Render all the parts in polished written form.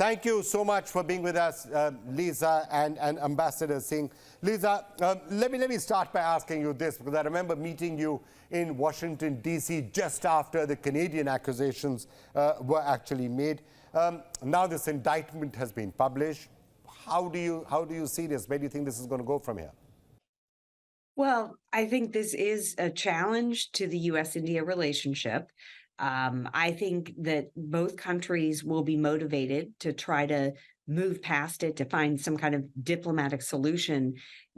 Thank you so much for being with us, Lisa and Ambassador Singh. Lisa, let me start by asking you this, because I remember meeting you in Washington, D.C. just after the Canadian accusations were actually made. Now this indictment has been published. How do you see this? Where do you think this is going to go from here? Well, I think this is a challenge to the U.S.-India relationship. I think that both countries will be motivated to try to move past it, to find some kind of diplomatic solution,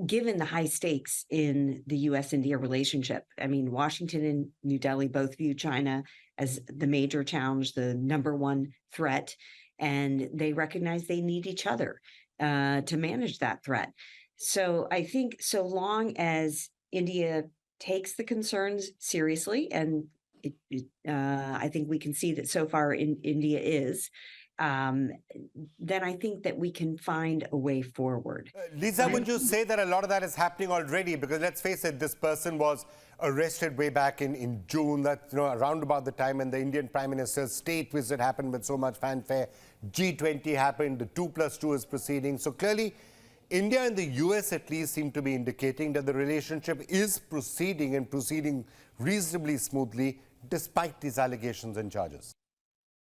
given the high stakes in the U.S.-India relationship. I mean, Washington and New Delhi both view China as the major challenge, the #1 threat, and they recognize they need each other to manage that threat. So I think so long as India takes the concerns seriously, and I think we can see that so far India is, then I think that we can find a way forward. Lisa, would you say that a lot of that is happening already? Because let's face it, this person was arrested way back in June. That's around about the time when the Indian Prime Minister's state visit happened with so much fanfare. G20 happened. The 2+2 is proceeding. So clearly, India and the US at least seem to be indicating that the relationship is proceeding and proceeding reasonably smoothly despite these allegations and charges.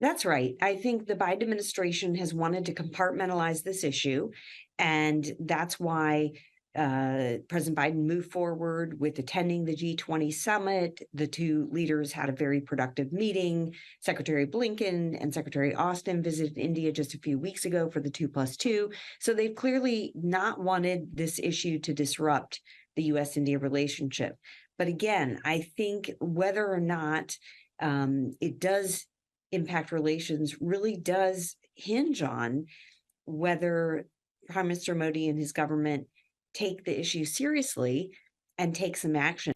That's right. I think the Biden administration has wanted to compartmentalize this issue, and that's why President Biden moved forward with attending the G20 summit. The two leaders had a very productive meeting. Secretary Blinken and Secretary Austin visited India just a few weeks ago for the 2+2. So they've clearly not wanted this issue to disrupt the U.S.-India relationship. But again, I think whether or not it does impact relations really does hinge on whether Prime Minister Modi and his government take the issue seriously and take some action.